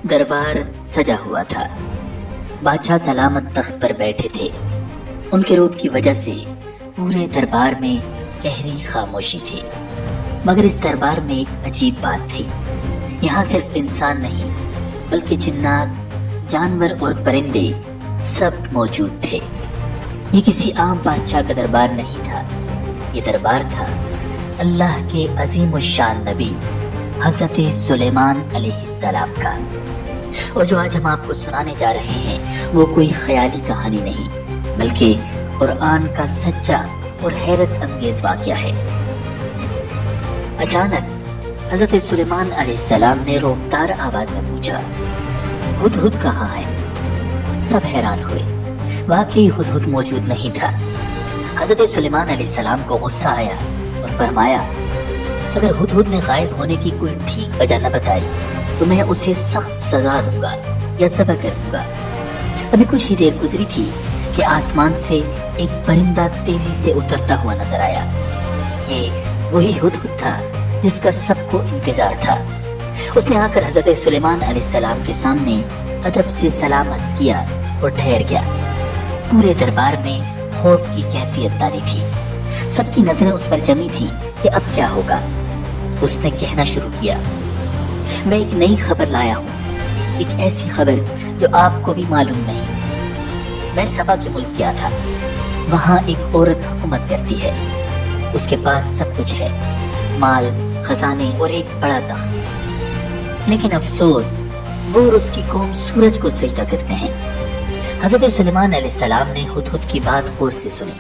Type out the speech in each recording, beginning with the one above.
دربار سجا ہوا تھا۔ بادشاہ سلامت تخت پر بیٹھے تھے۔ ان کے روب کی وجہ سے پورے دربار میں گہری خاموشی تھی، مگر اس دربار میں ایک عجیب بات تھی۔ یہاں صرف انسان نہیں بلکہ جنات، جانور اور پرندے سب موجود تھے۔ یہ کسی عام بادشاہ کا دربار نہیں تھا، یہ دربار تھا اللہ کے عظیم الشان نبی حضرت سلیمان علیہ السلام کا۔ اور جو آج ہم آپ کو سنانے جا رہے ہیں وہ کوئی خیالی کہانی نہیں بلکہ قرآن کا سچا اور حیرت انگیز واقعہ ہے۔ اچانک حضرت سلیمان علیہ السلام نے روبدار آواز میں پوچھا، ہدہد کہاں ہے؟ سب حیران ہوئے، واقعی ہدہد موجود نہیں تھا۔ حضرت سلیمان علیہ السلام کو غصہ آیا اور فرمایا، اگر ہدہد نے غائب ہونے کی کوئی ٹھیک وجہ نہ بتائی تو میں اسے سخت سزا دوں گا یا ذبح کر دوں گا۔ ابھی کچھ ہی دیر گزری تھی کہ آسمان سے ایک پرندہ تیزی سے اترتا ہوا نظر آیا۔ یہ وہی ہدہد تھا جس کا سب کو انتظار تھا۔ اس نے آ کر حضرت سلیمان علیہ السلام کے سامنے ادب سے سلام عرض کیا اور ٹھہر گیا۔ پورے دربار میں خوف کی کیفیت طاری تھی، سب کی نظریں اس پر جمی تھی کہ اب کیا ہوگا۔ اس نے کہنا شروع کیا، میں ایک نئی خبر لایا ہوں، ایک ایسی خبر جو آپ کو بھی معلوم نہیں۔ میں سبا کے ملک گیا تھا، وہاں ایک عورت حکومت کرتی ہے، اس کے پاس سب کچھ ہے، مال، خزانے اور ایک بڑا تخت، لیکن افسوس وہ اور اس کی قوم سورج کو سجدہ کرتے ہیں۔ حضرت سلیمان علیہ السلام نے ہدہد کی بات غور سے سنی،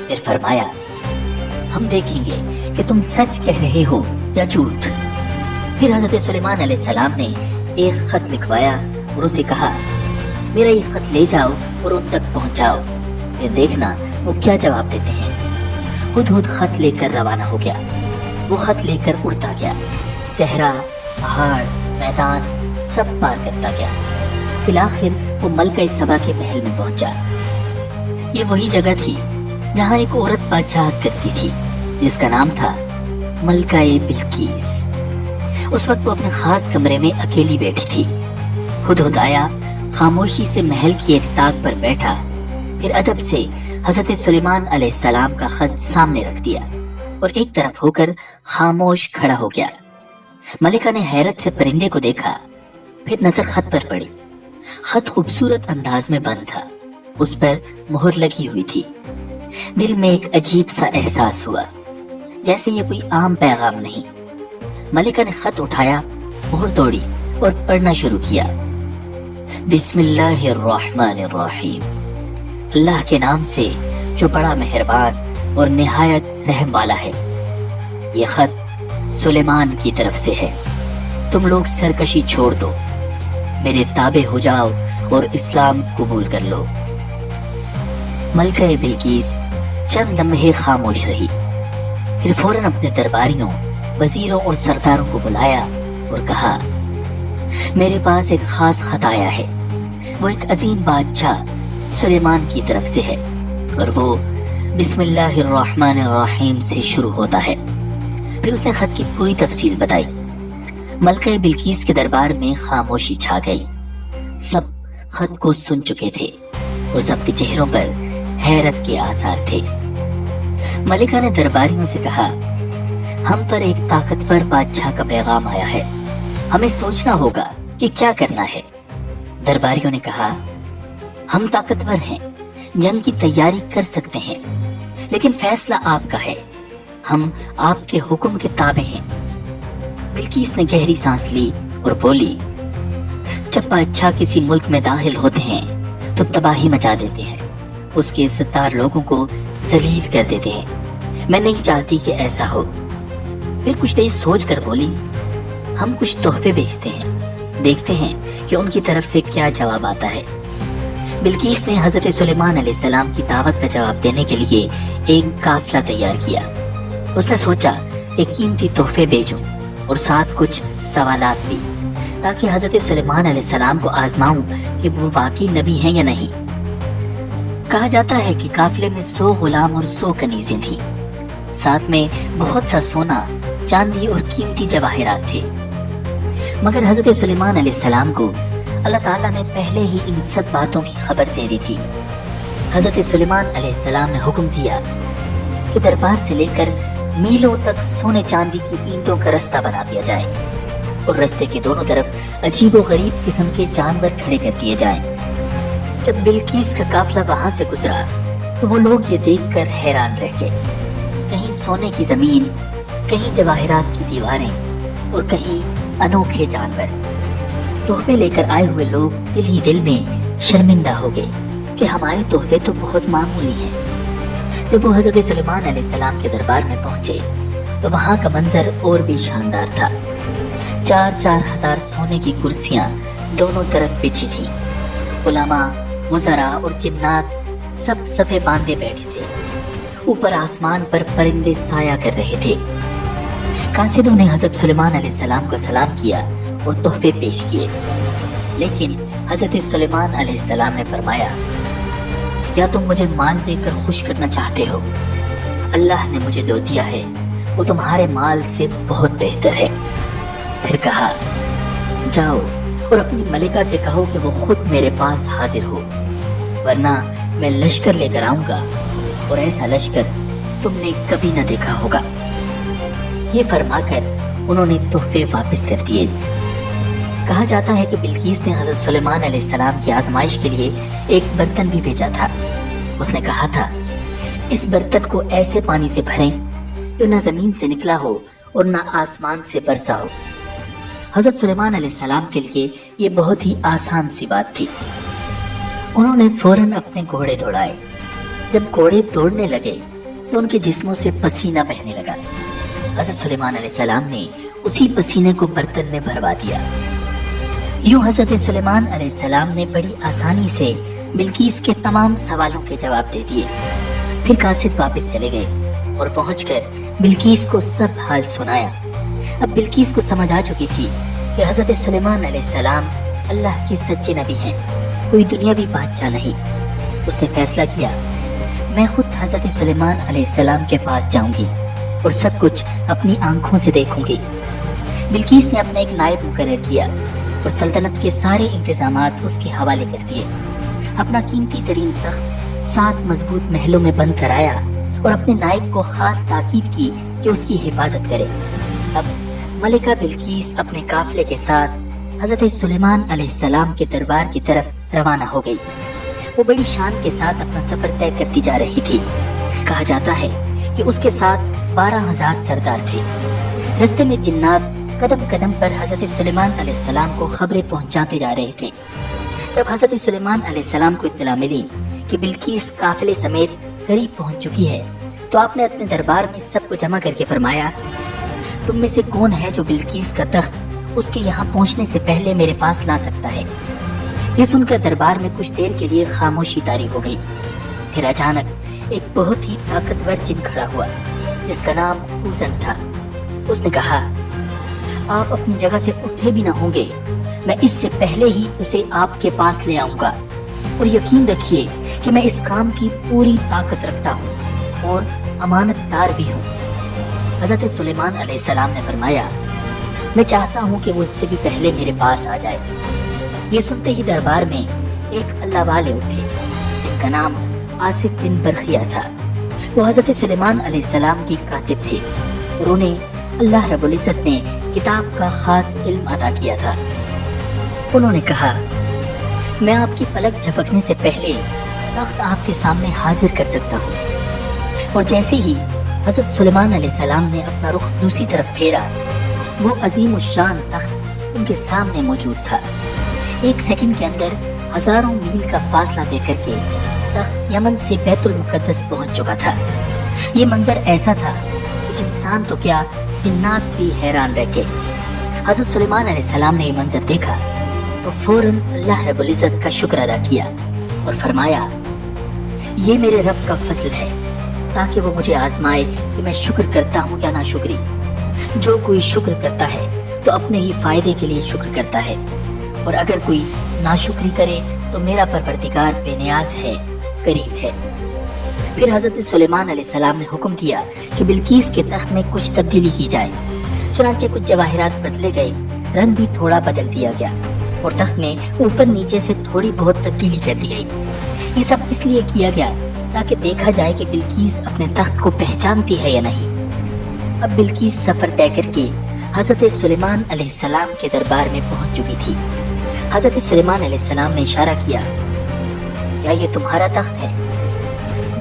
پھر فرمایا، ہم دیکھیں گے کہ تم سچ کہہ رہے ہو یا جھوٹ۔ پھر حضرت سلیمان علیہ السلام نے ایک خط لکھوایا اور اسے کہا، میرا یہ خط لے جاؤ اور ان تک پہنچاؤ، پھر دیکھنا وہ کیا جواب دیتے ہیں۔ ہدہد خط لے کر روانہ ہو گیا۔ وہ خط لے کر اڑتا گیا، صحرا، پہاڑ، میدان سب پار کرتا گیا۔ بالآخر وہ ملکہ سبا کے محل میں پہنچا۔ یہ وہی جگہ تھی جہاں ایک عورت بادشاہت کرتی تھی جس کا نام تھا ملکہ بلقیس۔ اس وقت وہ اپنے خاص کمرے میں اکیلی بیٹھی تھی۔ ہدہد آیا، خاموشی سے محل کی ایک طاق پر بیٹھا، پھر ادب سے حضرت سلیمان علیہ السلام کا خط سامنے رکھ دیا اور ایک طرف ہو کر خاموش کھڑا ہو گیا۔ ملکہ نے حیرت سے پرندے کو دیکھا، پھر نظر خط پر پڑی۔ خط خوبصورت انداز میں بند تھا، اس پر مہر لگی ہوئی تھی۔ دل میں ایک عجیب سا احساس ہوا، جیسے یہ کوئی عام پیغام نہیں۔ ملکہ نے خط اٹھایا، مہر توڑی اور پڑھنا شروع کیا، بسم اللہ الرحمن الرحیم، اللہ کے نام سے جو بڑا مہربان اور نہایت رحم والا ہے۔ یہ خط سلیمان کی طرف سے ہے، تم لوگ سرکشی چھوڑ دو، میرے تابع ہو جاؤ اور اسلام قبول کر لو۔ ملکہ بلقیس چند لمحے خاموش رہی، پھر فوراً اپنے درباریوں، وزیروں اور سرداروں کو بلایا اور کہا، میرے پاس ایک خاص خط آیا ہے، وہ ایک عظیم بادشاہ سلیمان کی طرف سے ہے اور وہ بسم اللہ الرحمن الرحیم سے شروع ہوتا ہے۔ پھر اس نے خط کی پوری تفصیل بتائی۔ ملکہ بلقیس کے دربار میں خاموشی چھا گئی، سب خط کو سن چکے تھے اور سب کے چہروں پر حیرت کے آثار تھے۔ ملکہ نے درباریوں سے کہا، ہم پر ایک طاقتور بادشاہ کا پیغام آیا ہے، ہمیں سوچنا ہوگا کہ کیا کرنا ہے۔ درباریوں نے کہا، ہم طاقتور ہیں، جنگ کی تیاری کر سکتے ہیں، لیکن فیصلہ آپ کا ہے، ہم آپ کے حکم کے تابع ہیں۔ بلقیس نے گہری سانس لی اور بولی، جب بادشاہ کسی ملک میں داخل ہوتے ہیں تو تباہی مچا دیتے ہیں، اس کے عزت دار لوگوں کو ذلیل کر دیتے ہیں، میں نہیں چاہتی کہ ایسا ہو۔ پھر کچھ دیر سوچ کر بولی، ہم کچھ تحفے بھیجتے ہیں، دیکھتے ہیں کہ ان کی طرف سے کیا جواب آتا ہے۔ بلقیس نے حضرت سلیمان علیہ السلام کی دعوت کا جواب دینے کے لیے ایک قافلہ تیار کیا۔ اس نے سوچا کہ قیمتی تحفے بھیجوں اور ساتھ کچھ سوالات بھی، تاکہ حضرت سلیمان علیہ السلام کو آزماؤں کہ وہ واقعی نبی ہیں یا نہیں۔ کہا جاتا ہے کہ قافلے میں 100 غلام اور 100 کنیزیں تھیں، ساتھ میں بہت سا سونا، چاندی اور قیمتی جواہرات تھے۔ मगर हजरत सुलेमान अलैहिस्सलाम को अल्लाह ताला ने पहले ही इन सब बातों की खबर दे दी थी। हजरत सुलेमान अलैहिस्सलाम ने हुक्म दिया कि दरबार से लेकर मीलों तक सोने चांदी की ईंटों का रास्ता बना दिया जाए और रास्ते के दोनों तरफ अजीब व गरीब किस्म के जानवर खड़े कर दिए जाएं। जब बिल्किस का काफिला वहां से गुजरा तो वो लोग ये देखकर हैरान रह गए। कहीं सोने की जमीन, कहीं जवाहिरात की दीवारें और कहीं अनोखे जानवर। तोहफे लेकर आए हुए लोग दिल ही दिल में शर्मिंदा हो गए कि हमारे तोहफे तो बहुत मामूली हैं। जब वो हजरत सुलेमान अलैहिस्सलाम के दरबार में पहुंचे तो वहां का मंजर और भी शानदार था। 4-4 हजार सोने की कुर्सियां दोनों तरफ बिछी थी। उलमा, वज़रा और जिन्नात सब सफे बांधे बैठे थे। ऊपर आसमान पर परिंदे साया कर रहे थे। कासिदों ने हजरत सुलेमान अलैहिस्सलाम को सलाम किया और तोहफे पेश किए, लेकिन हजरत सुलेमान अलैहिस्सलाम ने फरमाया, या तुम मुझे माल देकर खुश करना चाहते हो? अल्लाह ने मुझे जो दिया है वो तुम्हारे माल से बहुत बेहतर है। फिर कहा, जाओ और अपनी मलिका से कहो कि वो खुद मेरे पास हाजिर हो, वरना मैं लश्कर लेकर आऊंगा और ऐसा लश्कर तुमने कभी न देखा होगा। ये फरमाकर उन्होंने तोहफे वापस कर दिए। कहा जाता है कि बिल्किस ने हजरत सुलेमान अलैहिस्सलाम की आजमाइश के लिए एक बर्तन भी भेजा था। उसने कहा था, इस बर्तन को ऐसे पानी से भरें जो न जमीन से निकला हो और न आसमान से बरसा हो। हजरत सुलेमान अलैहिस्सलाम के लिए ये बहुत ही आसान सी बात थी। उन्होंने फौरन अपने घोड़े दौड़ाए। जब घोड़े दौड़ने लगे तो उनके जिस्मों से पसीना बहने लगा। हजरत सुलेमान अलैहिस्सलाम ने उसी पसीने को बर्तन में भरवा दिया। यूं हजरत सुलेमान अलैहिस्सलाम ने बड़ी आसानी से बिल्किस के तमाम सवालों के जवाब दे दिए। फिर कासिद वापस चले गए और पहुंचकर बिल्किस को सब हाल सुनाया। अब बिल्किस को समझ आ चुकी थी कि हजरत सुलेमान अलैहिस्सलाम अल्लाह के सच्चे नबी हैं, कोई दुनियावी बादशाह नहीं। उसने फैसला किया, मैं खुद हजरत सुलेमान अलैहिस्सलाम के पास जाऊंगी और सब कुछ अपनी आंखों से देखूंगी। बिल्किस ने अपना एक नायब मुकर्रर किया और सल्तनत के सारे इंतजामात उसके हवाले कर दिए। अपना कीमती तरीन तख्त 7 मजबूत महलों में बंद कराया और अपने नायब को खास ताकीद की कि उसकी हिफाजत करे। अब मलिका बिल्किस अपने काफिले के साथ हजरत सुलेमान अलैहिस्सलाम के दरबार की तरफ रवाना हो गई। वो बड़ी शान के साथ अपना सफर तय करती जा रही थी। कहा जाता है कि उसके साथ 12,000 सरदार थे। रास्ते में जिन्नात कदम कदम पर हजरत सुलेमान अलैहिस्सलाम को खबरें पहुंचाते जा रहे थे। जब हजरत सुलेमान अलैहिस्सलाम को इत्तला मिली कि बिल्किस काफिले समेत करीब पहुंच चुकी है तो आपने अपने दरबार में सबको जमा करके फरमाया, तुम में से कौन है जो बिल्किस का तख्त उसके यहाँ पहुँचने से पहले मेरे पास ला सकता है? ये सुनकर दरबार में कुछ देर के लिए खामोशी तारी हो गई। फिर अचानक एक बहुत ही ताकतवर जिन खड़ा हुआ जिसका नाम उज़न था। उसने कहा, आप अपनी जगह से उठे भी ना होंगे, मैं इससे पहले ही उसे आपके पास ले आऊंगा और यकीन रखिए कि मैं इस काम की पूरी ताकत रखता हूँ और अमानतदार भी हूँ। हजरत सुलेमान अलैहिस्सलाम ने फरमाया, मैं चाहता हूँ कि वो इससे भी पहले मेरे पास आ जाए। ये सुनते ही दरबार में एक अल्लाह वाले उठे जिनका नाम आसिफ बिन बरखिया था। वो हजरत सुलेमान अलैहिस्सलाम की कातिब थे और उन्हें अल्लाह रब्बुल इज्जत ने किताब का खास इल्म अता किया था। उन्होंने कहा, मैं आपकी पलक झपकने से पहले तख्त आपके सामने हाजिर कर सकता हूँ। और जैसे ही हजरत सुलेमान अलैहिस्सलाम ने अपना रुख दूसरी तरफ फेरा, वो अजीम उश्शान तख्त उनके सामने मौजूद था। एक सेकंड के अंदर हजारों मील का फासला तय करके तख्त यमन से बैतुल मुकद्दस पहुंच चुका था। ये मंजर ऐसा था कि इंसान तो क्या, जिन्नात भी हैरान रह गए। हजरत सुलेमान अलैहिस्सलाम ने ये मंजर देखा तो फौरन अल्लाह रब्बुल इज्जत का शुक्र अदा किया और फरमाया, ये मेरे रब का फजल है ताकि वो मुझे आजमाए कि मैं शुक्र करता हूँ या नाशुक्री। जो कोई शुक्र करता है तो अपने ही फायदे के लिए शुक्र करता है, और अगर कोई नाशुक्री करे तो मेरा परवरदिगार बेनियाज है, करीब है। फिर हजरत सुलेमान अलैहिस्सलाम ने हुक्म दिया कि बिल्किस के तख्त में कुछ तब्दीली की जाए। चुनांचे कुछ जवाहिरात बदले गए रंग भी थोड़ा बदल दिया गया और तख्त में ऊपर नीचे से थोड़ी बहुत तब्दीली कर दी गई। ये सब इसलिए किया गया ताकि देखा जाए कि बिल्कीस अपने तख्त को पहचानती है या नहीं। अब बिल्कीस सफर तय करके हजरत सुलेमान अलैहिस्सलाम के दरबार में पहुंच चुकी थी। हजरत सुलेमान अलैहिस्सलाम ने इशारा किया, क्या ये तुम्हारा तख्त है?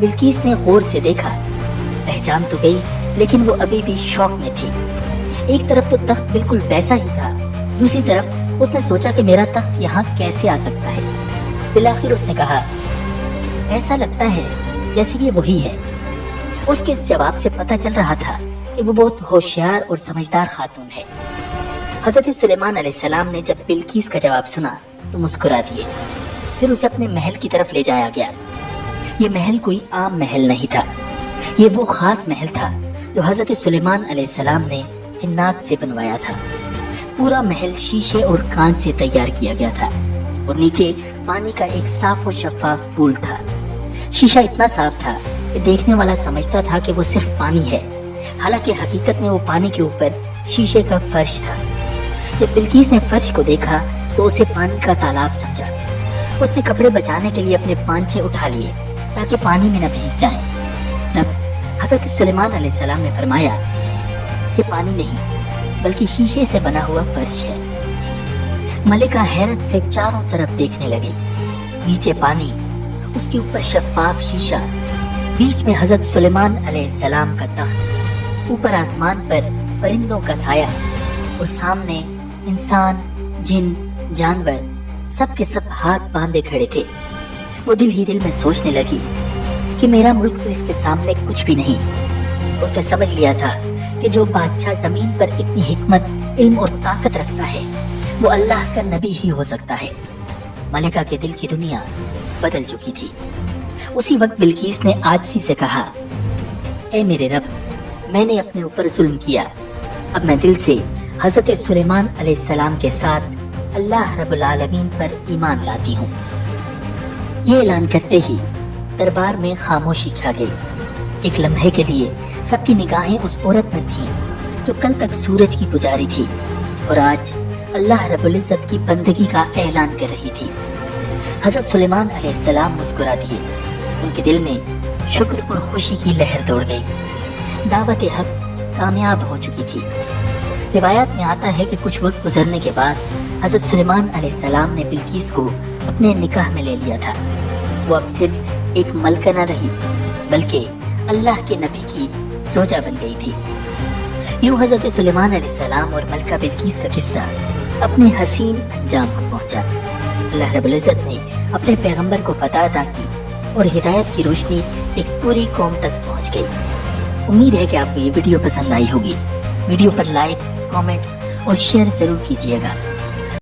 बिल्कीस ने गौर से देखा, पहचान तो गई लेकिन वो अभी भी शौक में थी। एक तरफ तो तख्त बिल्कुल वैसा ही था, दूसरी तरफ उसने सोचा कि मेरा तख्त यहाँ कैसे आ सकता है। फिर उसने कहा, ऐसा लगता है जैसे ये वही है। उसके इस जवाब से पता चल रहा था कि वो बहुत होशियार और समझदार खातून है। हजरत सुलेमान अलैहिस्सलाम ने जब बिल्कीस का जवाब सुना तो मुस्कुरा दिए। फिर उसे अपने महल की तरफ ले जाया गया। ये महल कोई आम महल नहीं था, ये वो खास महल था जो हजरत सुलेमान अलैहिस्सलाम ने जिन्नात से बनवाया था। पूरा महल शीशे और कांच से तैयार किया गया था और नीचे पानी का एक साफ और शफाफ पूल था। शीशा इतना साफ था कि देखने वाला समझता था कि वो सिर्फ पानी है, हालांकि हकीकत में वो पानी के ऊपर शीशे का फर्श था। जब बिल्कीस ने फर्श को देखा तो उसे पानी का तालाब समझा। उसने कपड़े बचाने के लिए अपने पांचे उठा लिए ताकि पानी में न भीग जाएं। तब हजरत सुलेमान अलैहिस्सलाम ने फरमाया, ये पानी नहीं बल्कि शीशे से बना हुआ फर्श है। मलिका हैरत से चारों तरफ देखने लगी। नीचे पानी, उसके ऊपर शफाफ शीशा, बीच में हजरत सुलेमान अलैहिस्सलाम का तख्त, ऊपर आसमान पर परिंदों का साया और सामने इंसान, जिन, जानवर सब के सब हाथ बांधे खड़े थे। वो दिल ही दिल में सोचने लगी कि मेरा मुल्क तो इसके सामने कुछ भी नहीं। उसने समझ लिया था कि जो बादशाह जमीन पर इतनी हिकमत, इल्म और ताकत रखता है वो अल्लाह का नबी ही हो सकता है। मलिका के दिल की दुनिया बदल चुकी थी। उसी वक्त बिल्कीस ने आजिज़ी से कहा, ऐ मेरे रब, मैंने अपने ऊपर जुल्म किया। अब मैं दिल से हजरत सुलेमान अलैहिस्सलाम के साथ अल्लाह रब्बुल आलमीन पर ईमान लाती हूँ। ये ऐलान करते ही दरबार में खामोशी छा गई। एक लम्हे के लिए सबकी निगाहें उस औरत पर थीं जो कल तक सूरज की पुजारी थी और आज अल्लाह रब्बुल इज्जत की बंदगी का ऐलान कर रही थी। हजरत सुलेमान अलैहिस्सलाम मुस्कुरा दिए। उनके दिल में शुक्र और खुशी की लहर दौड़ गई। दावत हक कामयाब हो चुकी थी। रिवायत में आता है कि कुछ वक्त गुजरने के बाद हजरत सुलेमान अलैहिस्सलाम ने बिल्कीस को अपने निकाह में ले लिया था। वो अब सिर्फ एक मलका न रही बल्कि अल्लाह के नबी की जोजा बन गई थी। यूं हजरत सुलेमान अलैहिस्सलाम और मलका बिल्कीस का किस्सा अपने हसीन अंजाम को पहुंचा। अल्लाह रब्बुल इज्जत ने अपने पैगंबर को फतह अता की और हिदायत की रोशनी एक पूरी कौम तक पहुंच गई। उम्मीद है कि आपको ये वीडियो पसंद आई होगी। वीडियो पर लाइक, कमेंट्स और शेयर जरूर कीजिएगा।